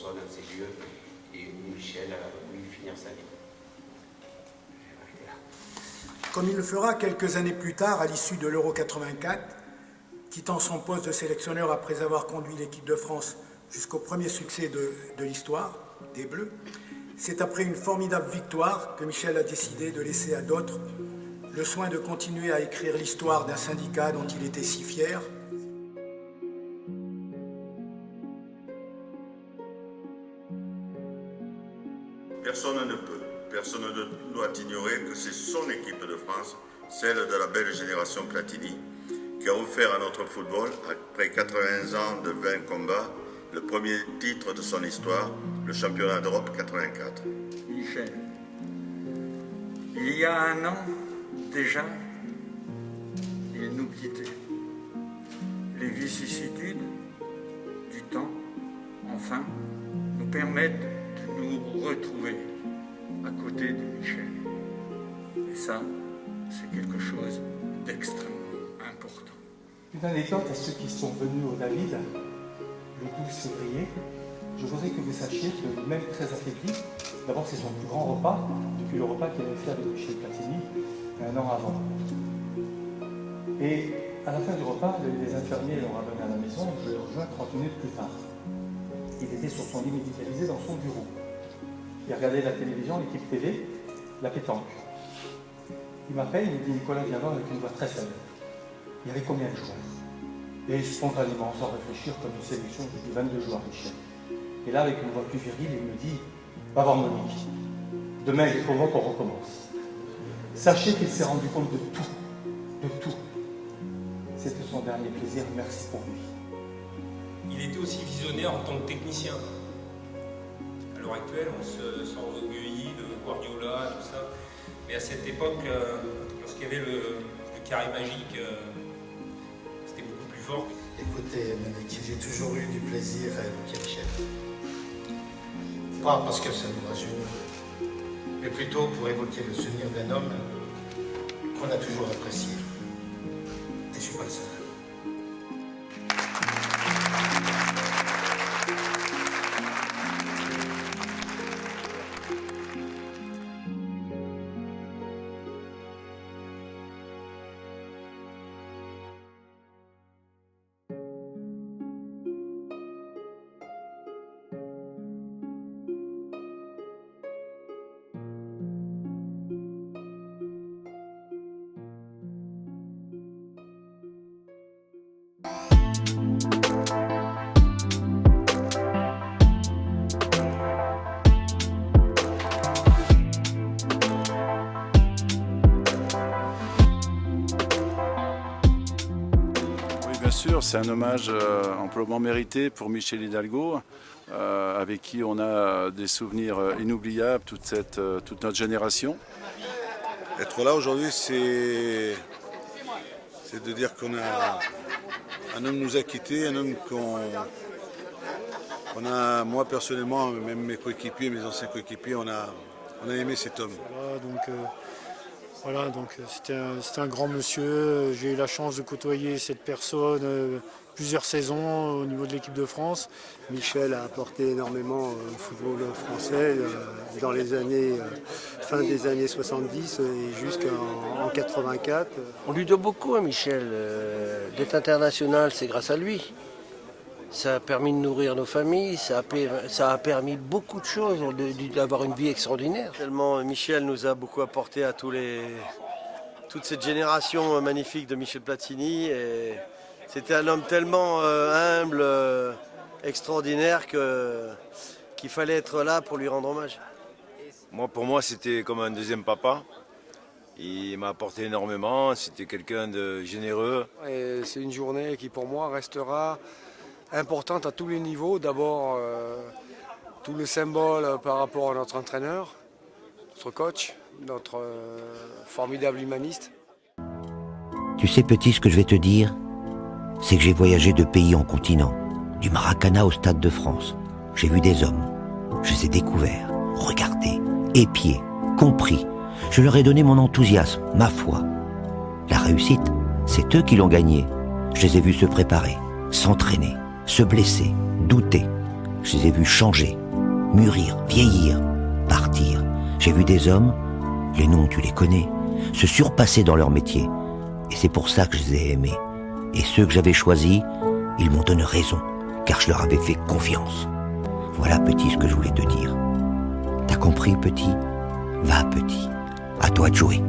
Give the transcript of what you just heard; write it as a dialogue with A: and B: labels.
A: soit dans ces lieux et où Michel a voulu finir sa vie.
B: Comme il le fera quelques années plus tard, à l'issue de l'Euro 84, quittant son poste de sélectionneur après avoir conduit l'équipe de France jusqu'au premier succès de l'histoire, des Bleus, c'est après une formidable victoire que Michel a décidé de laisser à d'autres le soin de continuer à écrire l'histoire d'un syndicat dont il était si fier.
C: Personne ne doit ignorer que c'est son équipe de France, celle de la belle génération Platini, qui a offert à notre football, après 80 ans de 20 combats, le premier titre de son histoire, le championnat d'Europe 84.
D: Michel, il y a un an déjà, il nous quittait. Les vicissitudes du temps, enfin, nous permettent de nous retrouver à côté de Michel. Et ça, c'est quelque chose d'extrêmement important.
E: Une anecdote à ceux qui sont venus au David le 12 février. Je voudrais que vous sachiez que même très affaibli, d'abord c'est son plus grand repas depuis le repas qu'il avait fait avec Michel Platini un an avant. Et à la fin du repas, les infirmiers l'ont ramené à la maison, je le rejoins 30 minutes plus tard. Il était sur son lit médicalisé dans son bureau. Il regardait la télévision, l'équipe télé, la pétanque. Il m'appelle, il me dit Nicolas, viens voir avec une voix très faible. Il y avait combien de joueurs? Et spontanément, sans réfléchir, comme une sélection, je dis 22 joueurs, Michel. Et là, avec une voix plus virile, il me dit va voir Monique. Demain, il est comment qu'on recommence. Sachez qu'il s'est rendu compte de tout. De tout. C'était son dernier plaisir, merci pour lui.
F: Il était aussi visionnaire en tant que technicien. À l'heure actuelle, on s'enorgueillit de Guardiola, tout ça. Mais à cette époque, lorsqu'il y avait le carré magique, c'était beaucoup plus fort.
G: Écoutez, Monique, j'ai toujours eu du plaisir à évoquer Michel. Pas parce que ça nous rajeunit, mais plutôt pour évoquer le souvenir d'un homme qu'on a toujours apprécié. Et je ne suis pas le seul.
H: Bien sûr, c'est un hommage amplement mérité pour Michel Hidalgo, avec qui on a des souvenirs inoubliables, toute notre génération.
C: Être là aujourd'hui, c'est de dire qu'on a un homme nous a quittés, un homme qu'on a, moi personnellement, même mes coéquipiers, mes anciens coéquipiers, on a aimé cet homme.
I: Voilà, donc c'était un grand monsieur. J'ai eu la chance de côtoyer cette personne plusieurs saisons au niveau de l'équipe de France.
J: Michel a apporté énormément au football français dans les années, fin des années 70 et jusqu'en 84.
K: On lui doit beaucoup à Michel. D'être international, c'est grâce à lui. Ça a permis de nourrir nos familles, ça a permis beaucoup de choses, d'avoir une vie extraordinaire. Tellement Michel nous a beaucoup apporté à toute cette génération magnifique de Michel Platini. Et c'était un homme tellement humble, extraordinaire qu'il fallait être là pour lui rendre hommage.
L: Pour moi, c'était comme un deuxième papa. Il m'a apporté énormément, c'était quelqu'un de généreux.
M: Et c'est une journée qui pour moi restera importante à tous les niveaux. D'abord, tout le symbole par rapport à notre entraîneur, notre coach, notre formidable humaniste.
N: Tu sais, petit, ce que je vais te dire, c'est que j'ai voyagé de pays en continent, du Maracana au Stade de France. J'ai vu des hommes, je les ai découverts, regardés, épiés, compris. Je leur ai donné mon enthousiasme, ma foi. La réussite, c'est eux qui l'ont gagnée. Je les ai vus se préparer, s'entraîner, se blesser, douter. Je les ai vus changer, mûrir, vieillir, partir. J'ai vu des hommes, les noms tu les connais, se surpasser dans leur métier. Et c'est pour ça que je les ai aimés. Et ceux que j'avais choisis, ils m'ont donné raison, car je leur avais fait confiance. Voilà, petit, ce que je voulais te dire. T'as compris, petit? Va, petit. À toi de jouer.